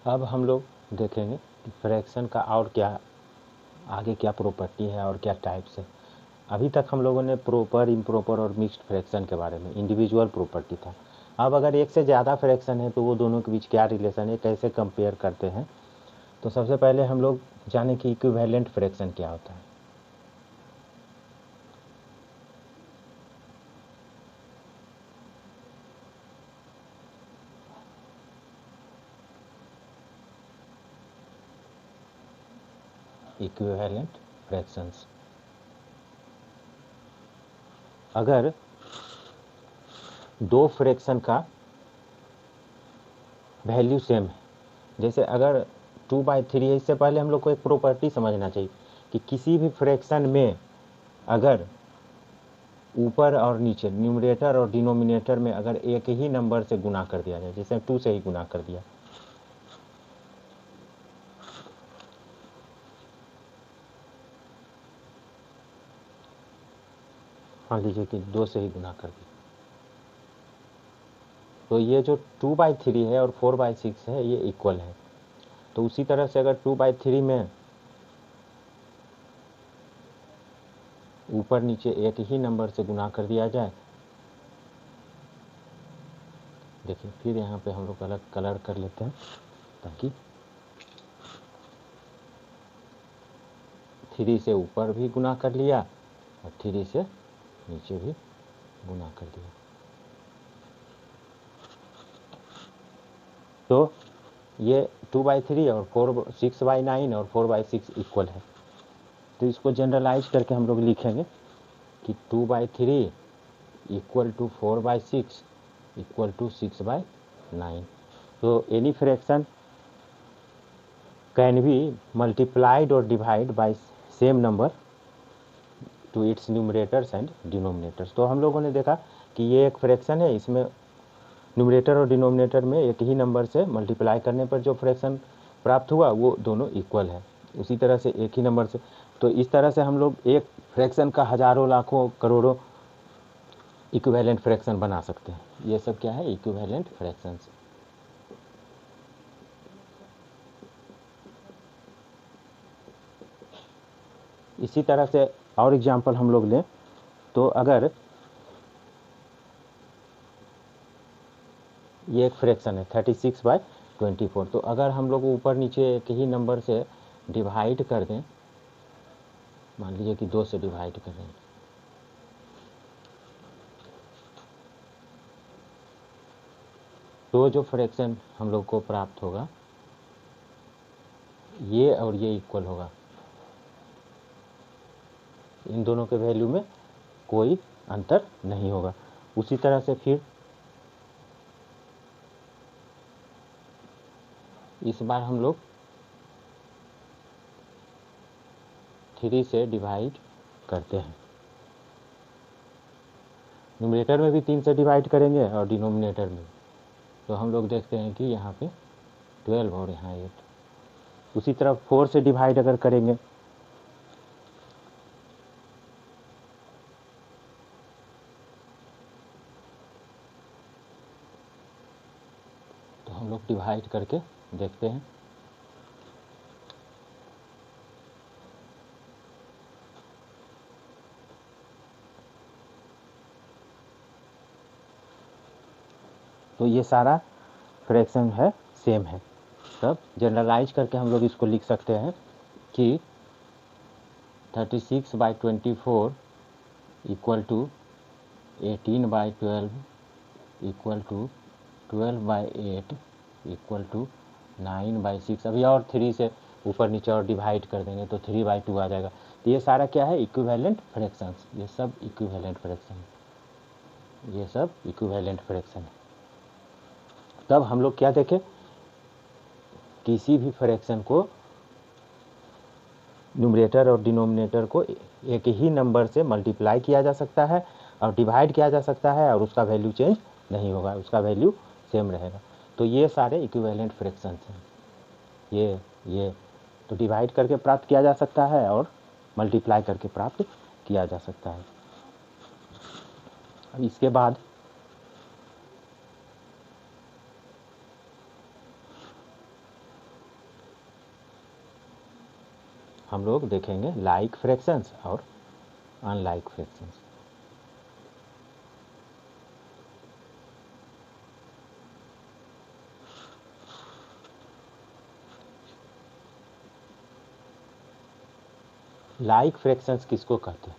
अब हम लोग देखेंगे कि फ्रैक्शन का और क्या आगे क्या प्रॉपर्टी है और क्या टाइप्स है। अभी तक हम लोगों ने प्रॉपर, इम्प्रॉपर और मिक्स्ड फ्रैक्शन के बारे में, इंडिविजुअल प्रॉपर्टी था। अब अगर एक से ज़्यादा फ्रैक्शन है तो वो दोनों के बीच क्या रिलेशन है, कैसे कंपेयर करते हैं। तो सबसे पहले हम लोग जाने कि इक्विवेलेंट फ्रैक्शन क्या होता है। इक्विवेलेंट फ्रैक्शंस, अगर दो फ्रैक्शन का वैल्यू सेम है, जैसे अगर 2/3 है, इससे पहले हम लोग को एक प्रॉपर्टी समझना चाहिए कि किसी भी फ्रैक्शन में अगर ऊपर और नीचे, न्यूमरेटर और डिनोमिनेटर में अगर एक ही नंबर से गुना कर दिया जाए, जैसे 2 से ही गुना कर दिया, मान लीजिए कि 2 से ही गुना कर दिया, तो ये जो 2/3 है और 4/6 है ये इक्वल है। तो उसी तरह से अगर 2/3 में ऊपर नीचे एक ही नंबर से गुना कर दिया जाए, देखिए फिर यहाँ पे हम लोग अलग कलर कर लेते हैं ताकि 3 से ऊपर भी गुना कर लिया और 3 से नीचे भी गुना कर दिया। तो ये 2/3 और 6/9 और 4/6 इक्वल है। तो इसको जनरलाइज करके हम लोग लिखेंगे कि 2/3 इक्वल टू 4/6 इक्वल टू 6/9। तो any fraction can be multiplied और divide by same number to its numerators and denominators. तो हम लोगों ने देखा कि ये एक फ्रैक्शन है, इसमें न्यूमरेटर और डिनोमिनेटर में एक ही नंबर से मल्टीप्लाई करने पर जो फ्रैक्शन प्राप्त हुआ वो दोनों इक्वल है। उसी तरह से एक ही नंबर से, तो इस तरह से हम लोग एक फ्रैक्शन का हजारों, लाखों, करोड़ों इक्विवेलेंट फ्रैक्शन बना सकते हैं। ये सब क्या है, इक्विवेलेंट फ्रैक्शंस। इसी तरह से और एग्जांपल हम लोग लें तो अगर ये एक फ्रैक्शन है 36/24, तो अगर हम लोग ऊपर नीचे एक ही नंबर से डिवाइड कर दें, मान लीजिए कि 2 से डिवाइड कर रहे हैं, तो जो फ्रैक्शन हम लोग को प्राप्त होगा ये और ये इक्वल होगा, इन दोनों के वैल्यू में कोई अंतर नहीं होगा। उसी तरह से फिर इस बार हम लोग 3 से डिवाइड करते हैं, न्यूमरेटर में भी 3 से डिवाइड करेंगे और डिनोमिनेटर में, तो हम लोग देखते हैं कि यहाँ पे 12 और यहाँ 8। उसी तरह 4 से डिवाइड अगर करेंगे तो हम लोग डिवाइड करके देखते हैं तो ये सारा फ्रैक्शन है सेम है। तब जनरलाइज करके हम लोग इसको लिख सकते हैं कि 36/24 equal to 18/12 equal to 12/8 equal to 9/6। अभी और 3 से ऊपर नीचे और डिवाइड कर देंगे तो 3/2 आ जाएगा। तो ये सारा क्या है, इक्विवेलेंट फ्रैक्शंस। ये सब इक्विवेलेंट फ्रैक्शन है, ये सब इक्विवेलेंट फ्रैक्शन है। तब हम लोग क्या देखें, किसी भी फ्रैक्शन को न्यूमरेटर और डिनोमिनेटर को एक ही नंबर से मल्टीप्लाई किया जा सकता है और डिवाइड किया जा सकता है और उसका वैल्यू चेंज नहीं होगा, उसका वैल्यू सेम रहेगा। तो ये सारे इक्विवेलेंट फ्रैक्शंस हैं। ये तो डिवाइड करके प्राप्त किया जा सकता है और मल्टीप्लाई करके प्राप्त किया जा सकता है। अब इसके बाद हम लोग देखेंगे लाइक फ्रैक्शंस और अनलाइक फ्रैक्शंस। लाइक फ्रैक्शंस किसको कहते हैं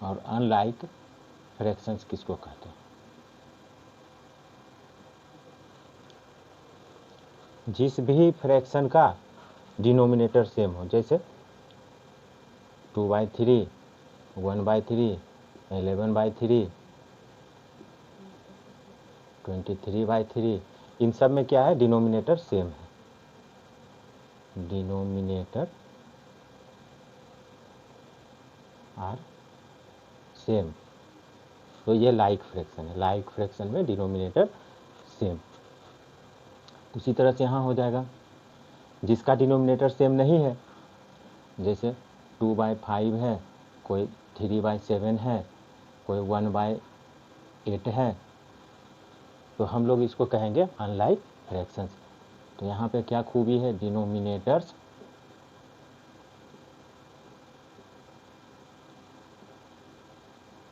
और अनलाइक फ्रैक्शंस किसको कहते हैं? जिस भी फ्रैक्शन का डिनोमिनेटर सेम हो, जैसे 2/3, 1/3, 11/3, 23/3, इन सब में क्या है, डिनोमिनेटर सेम है, डिनोमिनेटर आर सेम, तो ये लाइक फ्रैक्शन है। लाइक फ्रैक्शन में डिनोमिनेटर सेम। उसी तरह से यहाँ हो जाएगा, जिसका डिनोमिनेटर सेम नहीं है, जैसे 2/5 है, कोई 3/7 है, कोई 1/8 है, तो हम लोग इसको कहेंगे अनलाइक फ्रैक्शंस। तो यहाँ पे क्या खूबी है, डिनोमिनेटर्स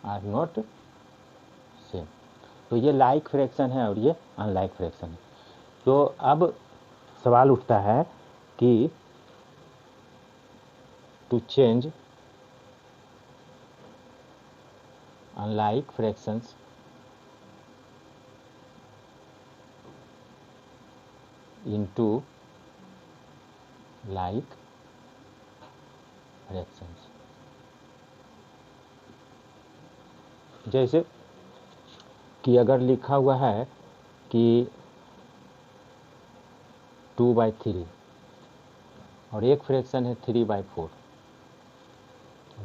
आर नॉट सेम। तो ये लाइक फ्रैक्शन है और ये अनलाइक फ्रैक्शन है। तो अब सवाल उठता है कि to change unlike fractions into like fractions, जैसे कि अगर लिखा हुआ है कि 2/3 और एक फ्रैक्शन है 3/4,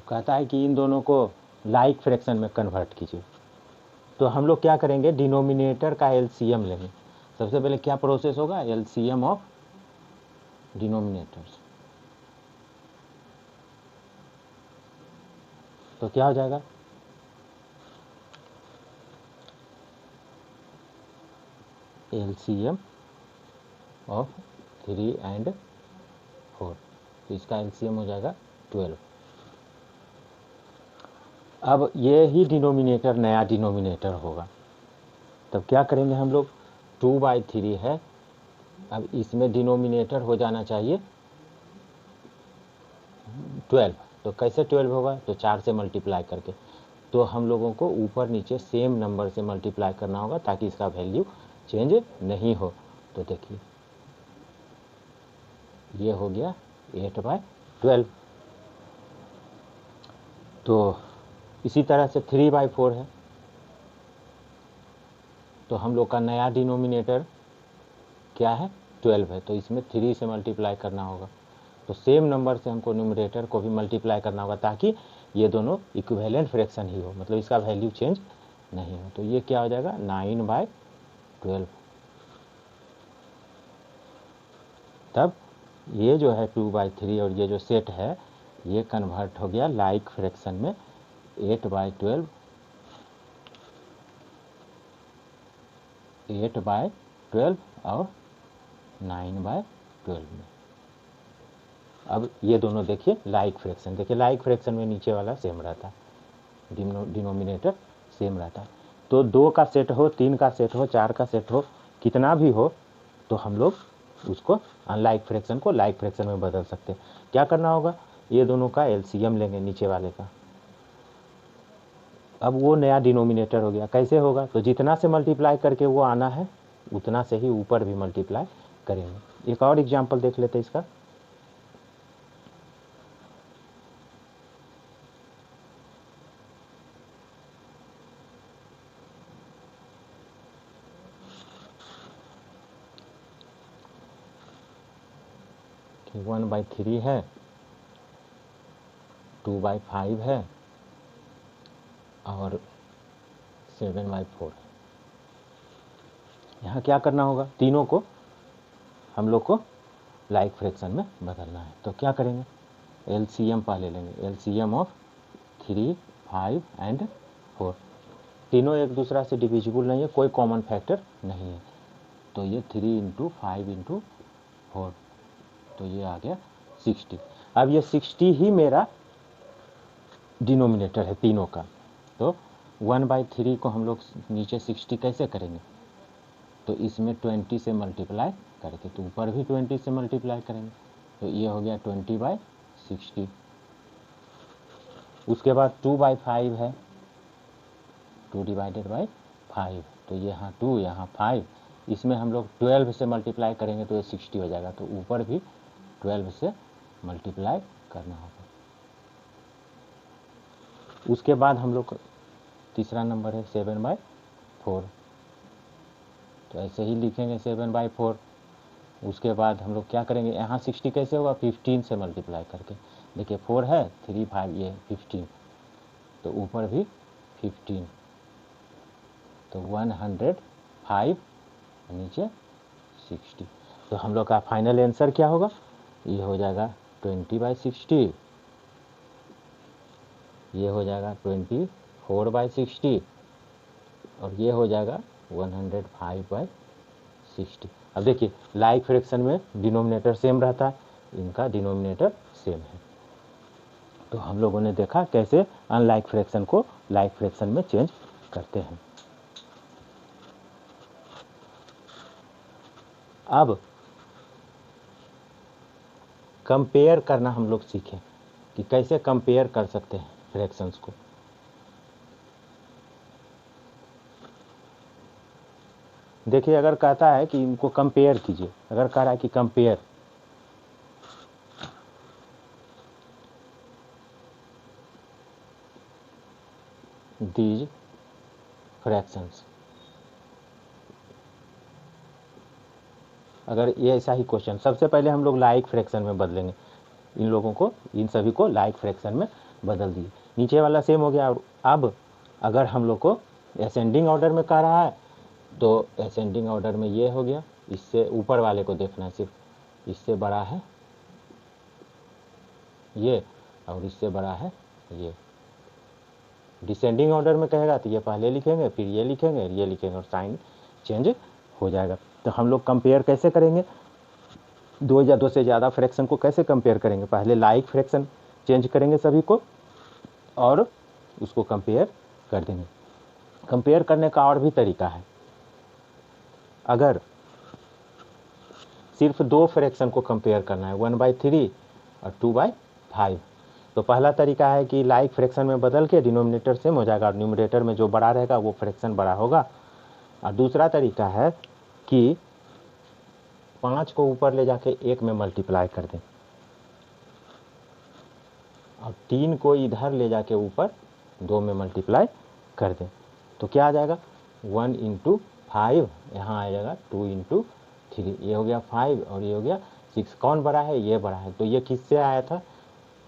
कहता है कि इन दोनों को लाइक फ्रैक्शन में कन्वर्ट कीजिए। तो हम लोग क्या करेंगे, डिनोमिनेटर का एलसीएम लेंगे। सबसे पहले क्या प्रोसेस होगा, एलसीएम ऑफ डिनोमिनेटर्स। तो क्या हो जाएगा, एलसीएम ऑफ 3 और 4, तो इसका एलसीएम हो जाएगा 12। अब ये ही डिनोमिनेटर नया डिनोमिनेटर होगा, तब क्या करेंगे हम लोग, 2/3 है, अब इसमें डिनोमिनेटर हो जाना चाहिए 12। तो कैसे 12 होगा, तो 4 से मल्टीप्लाई करके। तो हम लोगों को ऊपर नीचे सेम नंबर से मल्टीप्लाई करना होगा ताकि इसका वैल्यू चेंज नहीं हो। तो देखिए ये हो गया 8/12। तो इसी तरह से 3/4 है, तो हम लोग का नया डिनोमिनेटर क्या है, 12 है, तो इसमें 3 से मल्टीप्लाई करना होगा। तो सेम नंबर से हमको न्यूमरेटर को भी मल्टीप्लाई करना होगा ताकि ये दोनों इक्विवेलेंट फ्रैक्शन ही हो, मतलब इसका वैल्यू चेंज नहीं हो। तो ये क्या हो जाएगा, 9/12। तब ये जो है 2/3 और ये जो सेट है ये कन्वर्ट हो गया लाइक फ्रैक्शन में 8/12, 8/12 और 9/12 में। अब ये दोनों देखिए लाइक फ्रैक्शन, देखिए लाइक फ्रैक्शन में नीचे वाला सेम रहता है, डिनोमिनेटर सेम रहता है। तो 2 का सेट हो, 3 का सेट हो, 4 का सेट हो, कितना भी हो, तो हम लोग उसको अनलाइक फ्रैक्शन को लाइक फ्रैक्शन में बदल सकते हैं। क्या करना होगा, ये दोनों का एलसीएम लेंगे नीचे वाले का। अब वो नया डिनोमिनेटर हो गया, कैसे होगा, तो जितना से मल्टीप्लाई करके वो आना है उतना से ही ऊपर भी मल्टीप्लाई करेंगे। एक और एग्जाम्पल देख लेते हैं इसका। कि 1/3 है, 2/5 है और 7/4। यहाँ क्या करना होगा, तीनों को हम लोग को लाइक फ्रैक्शन में बदलना है। तो क्या करेंगे, एलसीएम पहले लेंगे, एलसीएम ऑफ 3, 5 एंड 4। तीनों एक दूसरा से डिविजिबल नहीं है, कोई कॉमन फैक्टर नहीं है। तो ये 3 × 5 × 4, तो ये आ गया 60। अब ये 60 ही मेरा डिनोमिनेटर है तीनों का। तो 1/3 को हम लोग नीचे 60 कैसे करेंगे, तो इसमें 20 से मल्टीप्लाई करके, तो ऊपर भी 20 से मल्टीप्लाई करेंगे, तो ये हो गया 20/60। उसके बाद 2/5 है, 2/5, तो यहाँ 2 यहाँ 5, इसमें हम लोग 12 से मल्टीप्लाई करेंगे तो ये 60 हो जाएगा, तो ऊपर भी 12 से मल्टीप्लाई करना होगा। उसके बाद हम लोग तीसरा नंबर है 7/4, तो ऐसे ही लिखेंगे 7/4। उसके बाद हम लोग क्या करेंगे, यहाँ 60 कैसे होगा, 15 से मल्टीप्लाई करके। देखिए 4 है, 3 5 ये 15, तो ऊपर भी 15, तो 105 नीचे 60। तो हम लोग का फाइनल आंसर क्या होगा, ये हो जाएगा 20/60, ये हो जाएगा 24/60 और ये हो जाएगा 105/60। अब देखिए लाइक फ्रैक्शन में डिनोमिनेटर सेम रहता है, इनका डिनोमिनेटर सेम है। तो हम लोगों ने देखा कैसे अनलाइक फ्रैक्शन को लाइक फ्रैक्शन में चेंज करते हैं। अब कंपेयर करना हम लोग सीखें कि कैसे कंपेयर कर सकते हैं फ्रैक्शंस को। देखिए अगर कहता है कि इनको कंपेयर कीजिए, अगर कह रहा है कि कंपेयर, दीज फ्रैक्शंस, अगर ये ऐसा ही क्वेश्चन, सबसे पहले हम लोग लाइक फ्रैक्शन में बदलेंगे, इन लोगों को, इन सभी को लाइक फ्रैक्शन में बदल दिए, नीचे वाला सेम हो गया। अब अगर हम लोग को असेंडिंग ऑर्डर में कह रहा है तो असेंडिंग ऑर्डर में ये हो गया, इससे ऊपर वाले को देखना है, सिर्फ इससे बड़ा है ये और इससे बड़ा है ये। डिसेंडिंग ऑर्डर में कहेगा तो ये पहले लिखेंगे, फिर ये लिखेंगे, ये लिखेंगे और साइन चेंज हो जाएगा। तो हम लोग कंपेयर कैसे करेंगे, दो या दो से ज़्यादा फ्रैक्शन को कैसे कंपेयर करेंगे, पहले लाइक फ्रैक्शन चेंज करेंगे सभी को और उसको कंपेयर कर देंगे। कंपेयर करने का और भी तरीका है, अगर सिर्फ दो फ्रैक्शन को कंपेयर करना है 1/3 और 2/5, तो पहला तरीका है कि लाइक फ्रैक्शन में बदल के डिनोमिनेटर सेम हो जाएगा और न्यूमरेटर में जो बड़ा रहेगा वो फ्रैक्शन बड़ा होगा। और दूसरा तरीका है कि 5 को ऊपर ले जाके 1 में मल्टीप्लाई कर दें और 3 को इधर ले जाके ऊपर 2 में मल्टीप्लाई कर दें, तो क्या आ जाएगा 1 × 5, यहाँ आ जाएगा 2 × 3, ये हो गया 5 और ये हो गया 6। कौन बड़ा है, ये बड़ा है, तो ये किससे आया था,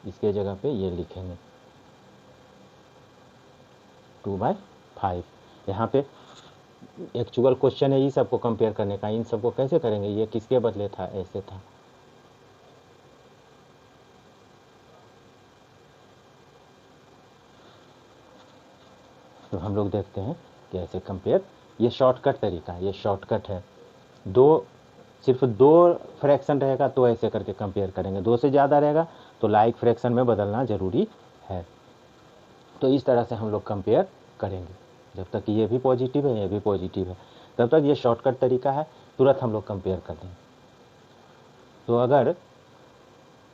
इसके जगह पे ये लिखेंगे 2/5। यहाँ पे एक्चुअल क्वेश्चन है ये सबको कंपेयर करने का, इन सबको कैसे करेंगे, ये किसके बदले था, ऐसे था। तो हम लोग देखते हैं कि ऐसे कंपेयर, ये शॉर्टकट तरीका है, ये शॉर्टकट है। सिर्फ दो फ्रैक्शन रहेगा तो ऐसे करके कंपेयर करेंगे, दो से ज़्यादा रहेगा तो लाइक फ्रैक्शन में बदलना ज़रूरी है। तो इस तरह से हम लोग कंपेयर करेंगे, जब तक ये भी पॉजिटिव है ये भी पॉजिटिव है तब तक ये शॉर्टकट तरीका है, तुरंत हम लोग कंपेयर कर देंगे। तो अगर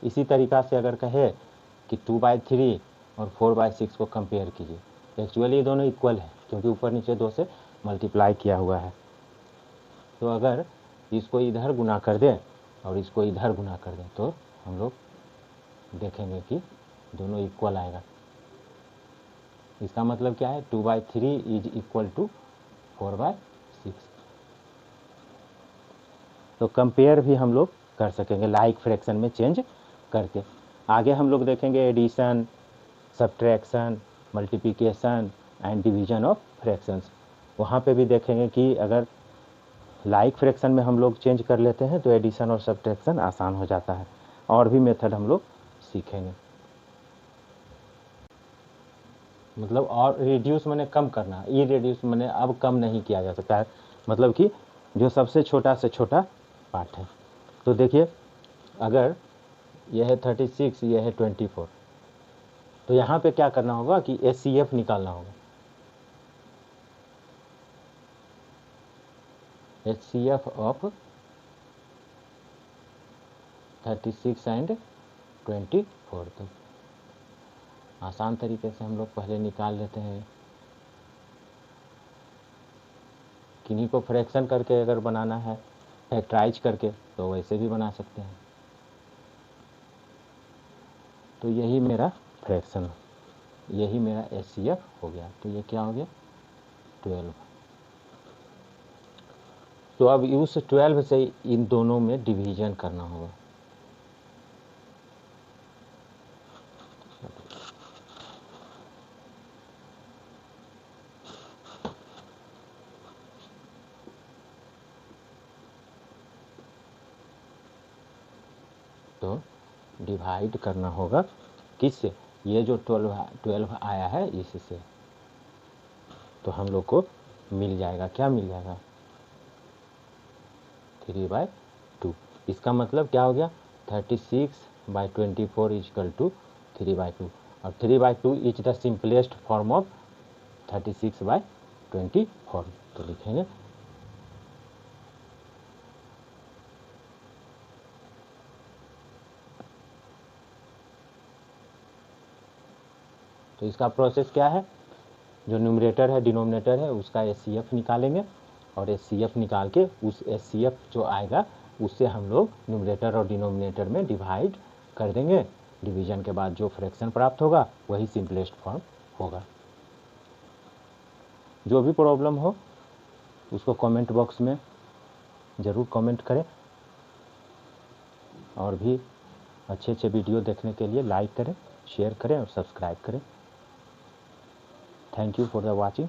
इसी तरीका से अगर कहे कि 2/3 और 4/6 को कंपेयर कीजिए, एक्चुअली ये दोनों इक्वल है क्योंकि ऊपर नीचे 2 से मल्टीप्लाई किया हुआ है। तो अगर इसको इधर गुना कर दें और इसको इधर गुना कर दें तो हम लोग देखेंगे कि दोनों इक्वल आएगा। इसका मतलब क्या है, 2/3 इज इक्वल टू 4/6। तो कंपेयर भी हम लोग कर सकेंगे लाइक फ्रैक्शन में चेंज करके। आगे हम लोग देखेंगे addition, subtraction, multiplication and division of fractions. वहाँ पे भी देखेंगे कि अगर लाइक फ्रैक्शन में हम लोग चेंज कर लेते हैं तो एडिशन और सब्ट्रैक्शन आसान हो जाता है। और भी मेथड हम लोग सीखेंगे, मतलब और रिड्यूस मैंने कम करना, ई रिड्यूस मैंने अब कम नहीं किया जा सकता है, मतलब कि जो सबसे छोटा से छोटा पार्ट है। तो देखिए अगर यह है 36, यह है 24, तो यहाँ पे क्या करना होगा कि HCF निकालना होगा। HCF of 36 and 24। तो आसान तरीके से हम लोग पहले निकाल लेते हैं। किन्हीं को फ्रैक्शन करके अगर बनाना है, फैक्टराइज करके, तो वैसे भी बना सकते हैं। तो यही मेरा फ्रैक्शन, यही मेरा HCF हो गया। तो ये क्या हो गया 12। तो अब उस 12 से इन दोनों में डिवीजन करना होगा। तो डिवाइड करना होगा किससे, ये जो 12 आया है इससे। तो हम लोग को मिल जाएगा, क्या मिल जाएगा 3/2। इसका मतलब क्या हो गया 36/24 इक्वल टू 3/2। और 3/2 is the simplest form of 36/24। तो लिखेंगे तो इसका प्रोसेस क्या है, जो न्यूमरेटर है डिनोमिनेटर है उसका HCF निकालेंगे, और HCF निकाल के उस HCF जो आएगा उससे हम लोग न्यूमरेटर और डिनोमिनेटर में डिवाइड कर देंगे। डिवीजन के बाद जो फ्रैक्शन प्राप्त होगा वही सिंपलेस्ट फॉर्म होगा। जो भी प्रॉब्लम हो उसको कमेंट बॉक्स में ज़रूर कमेंट करें, और भी अच्छे अच्छे वीडियो देखने के लिए लाइक करें, शेयर करें और सब्सक्राइब करें। Thank you for the watching.